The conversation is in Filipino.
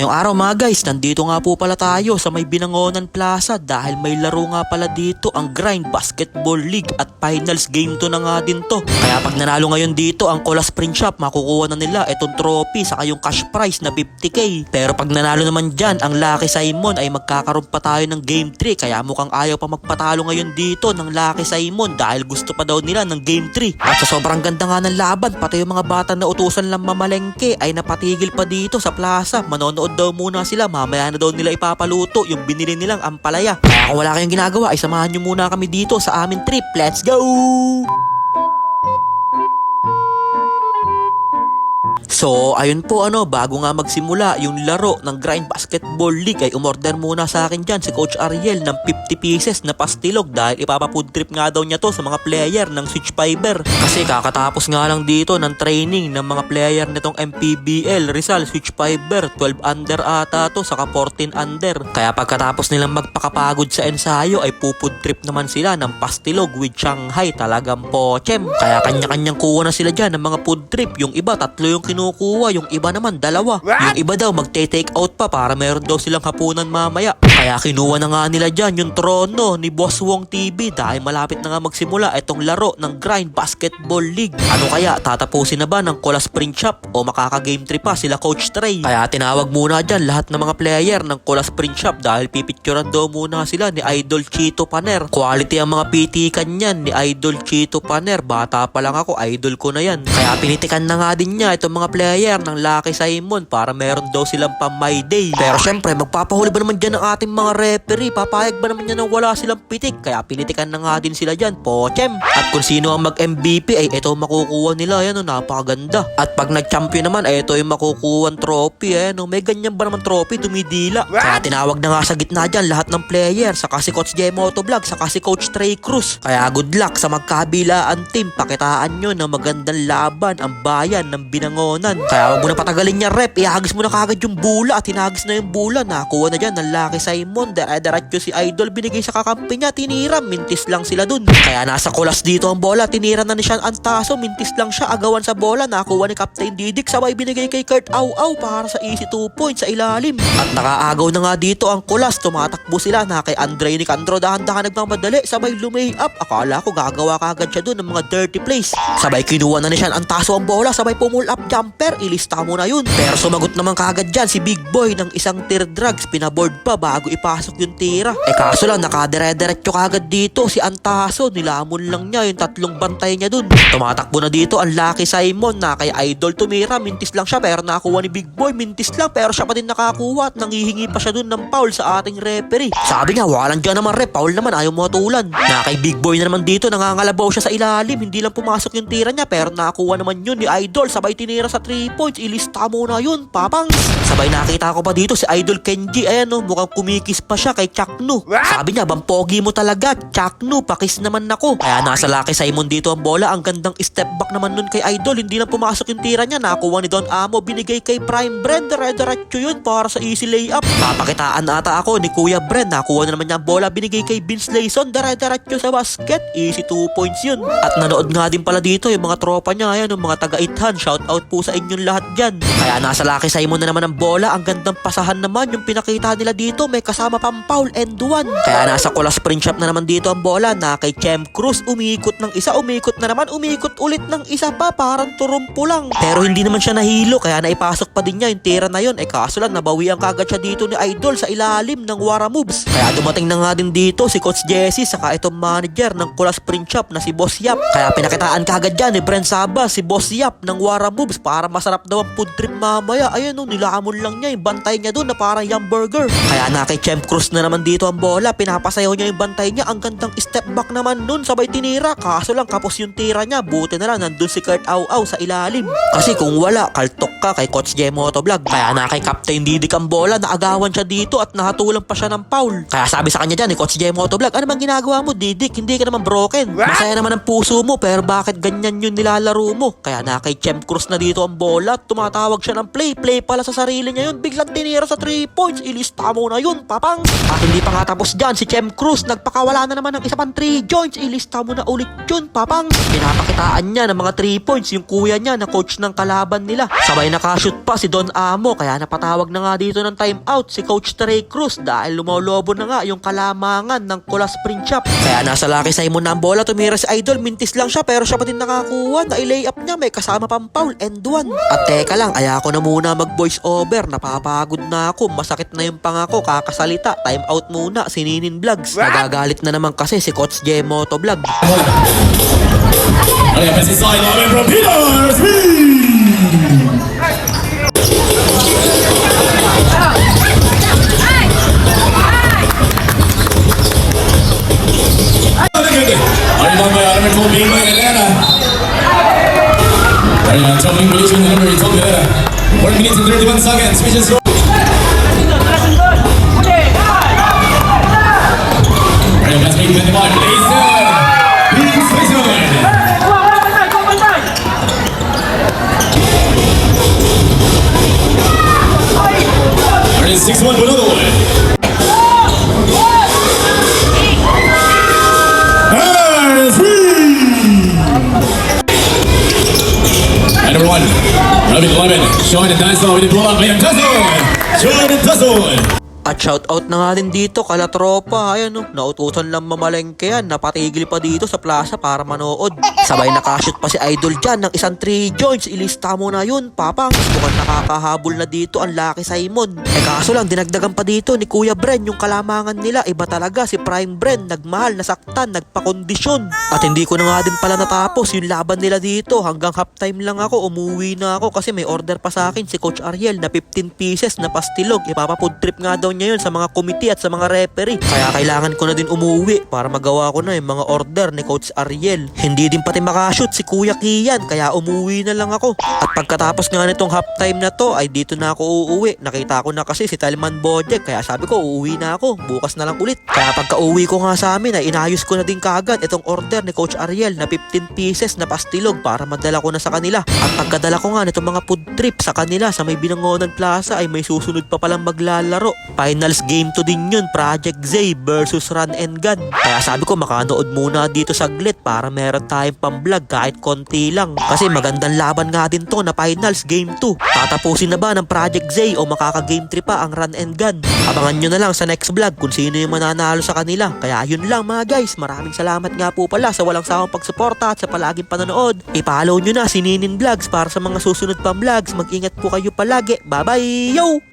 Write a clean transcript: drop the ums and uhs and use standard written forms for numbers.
ngayong araw mga guys, nandito nga po pala tayo sa may Binangonan Plaza dahil may laro nga pala dito ang Grind Basketball League at finals game to na nga din to. Kaya pag nanalo ngayon dito ang Colas Print Shop, makukuha na nila itong trophy saka yung cash prize na 50k. Pero pag nanalo naman dyan ang Lucky Simon ay magkakaroon pa tayo ng game 3, kaya mukhang ayaw pa magpatalo ngayon dito ng Lucky Simon dahil gusto pa daw nila ng game 3. At sa sobrang ganda nga ng laban, pati yung mga bata na utusan lang mamalengke ay napatigil pa dito sa plaza. Manonood daw muna sila, mamaya na daw nila ipapaluto yung binili nilang ampalaya. Kaya kung wala kayong ginagawa ay samahan nyo muna kami dito sa aming trip. Let's go! So, ayun po bago nga magsimula yung laro ng Grind Basketball League ay umorder muna sa akin dyan si Coach Ariel ng 50 pieces na pastilog dahil ipapafood trip nga daw niya to sa mga player ng Switch Fiber. Kasi kakatapos nga lang dito ng training ng mga player nitong MPBL Rizal Switch Fiber, 12 under ata to saka 14 under. Kaya pagkatapos nilang magpakapagod sa ensayo ay pufood trip naman sila ng pastilog with Shanghai, talagang pochem. Kaya kanya-kanyang kuha na sila dyan ng mga food trip, yung iba tatlo yung kinukuha, yung iba naman dalawa. Yung iba daw magte-take out pa para meron daw silang hapunan mamaya. Kaya kinuha na nga nila dyan yung trono ni Boss Wong TV dahil malapit na nga magsimula itong laro ng Grind Basketball League. Ano kaya, tatapusin na ba ng Colas Print Shop o makaka-game 3 pa sila Coach Trey? Kaya tinawag muna dyan lahat ng mga player ng Colas Print Shop dahil pipicturan daw muna sila ni Idol Chito Paner. Quality ang mga pitikan yan ni Idol Chito Paner. Bata pa lang ako, idol ko na yan. Kaya pinitikan na nga din niya itong mga player ng Lucky Simon para meron daw silang pang my day. Pero syempre magpapahuli ba naman dyan ang ating mga referee? Papayag ba naman yan na wala silang pitik? Kaya pinitikan na nga din sila dyan, pochem. At kung sino ang mag-MVP ay ito makukuha nila, yan napakaganda. At pag nag-champion naman ay ito yung makukuha trophy, may ganyan ba naman trophy, dumidila. Kaya tinawag na nga sa gitna dyan lahat ng player, saka si Coach J Motovlog, saka si Coach Trey Cruz. Kaya good luck sa magkabilaan team, pakitaan nyo na magandang laban ang bayan ng Binangonan. Kaya wag mo na patagalin niya rep, ihagis mo na kagad yung bula at hinagis na yung bula. Nakuha na dyan ng Lucky Simon, diretso si Idol, binigay sa kakampi niya, tinira, mintis lang sila dun. Kaya nasa Colas dito ang bola, tinira na ni Sean Antaso, mintis lang siya, agawan sa bola, nakuha ni Captain Didik, sabay binigay kay Kurt Au para sa easy 2 points sa ilalim. At nakaagaw na nga dito ang Colas, tumatakbo sila na kay Andre Nicandro, dahan-dahan nagmamadali, sabay lumay up, akala ko gagawa kagad siya dun ng mga dirty plays. Sabay kinuha na ni Sean Antaso ang bola, sabay pumull up jumper, ilista mo na yun. Pero sumagot naman kagad dyan si Big Boy ng isang tear drugs, pinaboard pa bago ipasok yung tira. Kaso lang nakadire-diretso kagad dito si Antaso, nilamon lang niya yung tatlong bantay niya dun. Tumatakbo na dito ang Lucky Simon na kay Idol tumira, mintis lang siya pero nakakuha ni Big Boy, mintis lang pero siya pa din nakakuha at nangihingi pa siya dun ng foul sa ating referee. Sabi niya walang dyan naman rep, foul naman, ayaw mo tulan. Na kay Big Boy na naman dito, nangangalabaw siya sa ilalim, hindi lang pumasok yung tira niya pero nakakuha naman yun ni Idol, sabay tinira sa 3 points, ilista mo na yun, papang. Sabay nakita ko pa dito si Idol Kenji, mukhang kumikis pa siya kay Chaknu. Sabi niya, bampogi mo talaga, Chaknu, pakis naman ako. Kaya nasa Lucky Simon dito ang bola, ang gandang step back naman nun kay Idol, hindi lang pumasok yung tira niya, nakuha ni Don Amo, binigay kay Prime Brand, diretso yun para sa easy layup. Papakitaan ata ako ni Kuya Brand, nakuha na naman niya ang bola, binigay kay Vince Layson, diretso sa basket, easy 2 points yun. At nanood nga din pala dito yung mga tropa niya, yung mga taga-ithan, shout out po sa inyong lahat dyan. Kaya nasa Lucky Simon na naman ang bola, ang gandang pasahan naman yung pinakita nila dito, may kasama pang foul and 1. Kaya nasa Colas Print Shop na naman dito ang bola, na kay Chem Cruz, umikot ng isa, umikot na naman, umikot ulit ng isa pa, parang turumpo lang. Pero hindi naman siya nahilo, kaya naipasok pa din niya yung tira na yun. Kaso lang nabawian kagad siya dito ni Idol sa ilalim ng Wara Moves. Kaya dumating na nga din dito si Coach Jesse saka itong manager ng Colas Print Shop na si Boss Yap. Kaya pinakitaan kagad dyan ni Brent Saba si Boss Yap ng Wara Moves para masarap daw ang food trip mamaya. Ayun nilamon lang niya yung bantay niya doon na parang yung burger. Kaya na kay Chem Cruz na naman dito ang bola, pinapasayaw niya yung bantay niya, ang gandang step back naman nun, sabay tinira. Kaso lang kapos yung tira niya, buti na lang nandun si Kurt Au sa ilalim. Kasi kung wala, kaltok ka kay Coach J Motovlog. Kaya na kay Captain Didik ang bola, naagawan siya dito at nahatulang pa siya ng foul. Kaya sabi sa kanya dyan ni Coach J Motovlog, ano bang ginagawa mo Didik? Hindi ka naman broken. Masaya naman ang puso mo pero bakit ganyan yung nilalaro mo? Kaya na kay Chem Cruz na dito ang ang bola at tumatawag siya ng play. Play pala sa sarili niya yun. Biglang tinira sa 3 points. Ilista mo na yun, papang. At hindi pa nga tapos dyan, si Chem Cruz nagpakawala na naman ng isa pang 3 joints. Ilista mo na ulit yun, papang. Pinapakitaan niya ng mga 3 points yung kuya niya na coach ng kalaban nila. Sabay nakashoot pa si Don Amo kaya napatawag na nga dito ng timeout si Coach Trey Cruz dahil lumolobo na nga yung kalamangan ng Colas Spring Chop. Kaya nasa Lucky Simon na ang bola, tumira si Idol, mintis lang siya pero siya pa din nakakuha. Na-lay-up niya, may kasama pang foul and 1. At teka lang, ayako na muna mag-voice over, napapagod na ako, masakit na yung pangako, kakasalita, timeout muna, sininin vlogs. Nagagalit na naman kasi si Coach J Moto Vlog. Okay, Messi side line from Peter Jumping position number 1 minute and 31 seconds. We just go. Right, let's make the ball. Please, Alright, 6-1 for another one. And 3. Number 1, Robin Lemon, showing the dance with the blow up, Liam Tussle! Showing the Tussle! At shoutout na nga din dito kala tropa, ayan no, nautusan lang mamalengke yan, napatigil pa dito sa plaza para manood. Sabay nakashoot pa si Idol dyan ng isang 3 joints, ilista mo na yun, papang. Mukhang nakakahabol na dito ang Lucky Simon. Kaso lang, dinagdagan pa dito ni Kuya Bren yung kalamangan nila, iba talaga si Prime Bren, nagmahal, nasaktan, nagpakondisyon. At hindi ko na nga din pala natapos yung laban nila dito, hanggang halftime lang ako, umuwi na ako kasi may order pa sa akin si Coach Ariel na 15 pieces na pastilog, ipapafood trip nga daw niya yun sa mga committee at sa mga referee. Kaya kailangan ko na din umuwi para magawa ko na yung mga order ni Coach Ariel. Hindi din pati makashoot si Kuya Kian kaya umuwi na lang ako. At pagkatapos nga nitong halftime na to ay dito na ako uuwi. Nakita ko na kasi si Talman Bojek kaya sabi ko uuwi na ako. Bukas na lang ulit. Kaya pagka uwi ko nga sa amin ay inayos ko na din kaagad itong order ni Coach Ariel na 15 pieces na pastilog para madala ko na sa kanila. At pagkadala ko nga nitong mga food trip sa kanila sa may Binangonan Plaza ay may susunod pa palang maglalaro. Finals game to din yun, Project Zay versus Run and Gun. Kaya sabi ko makanood muna dito saglit para meron tayong pang-vlog kahit konti lang. Kasi magandang laban nga din to na finals game 2. Tatapusin na ba ng Project Zay o makaka-game 3 pa ang Run and Gun? Abangan nyo na lang sa next vlog kung sino yung mananalo sa kanila. Kaya yun lang mga guys, maraming salamat nga po pala sa walang sawang pagsuporta at sa palaging panonood. I-follow nyo na si Ninin Vlogs para sa mga susunod pang vlogs. Mag-ingat po kayo palagi. Bye bye! Yo!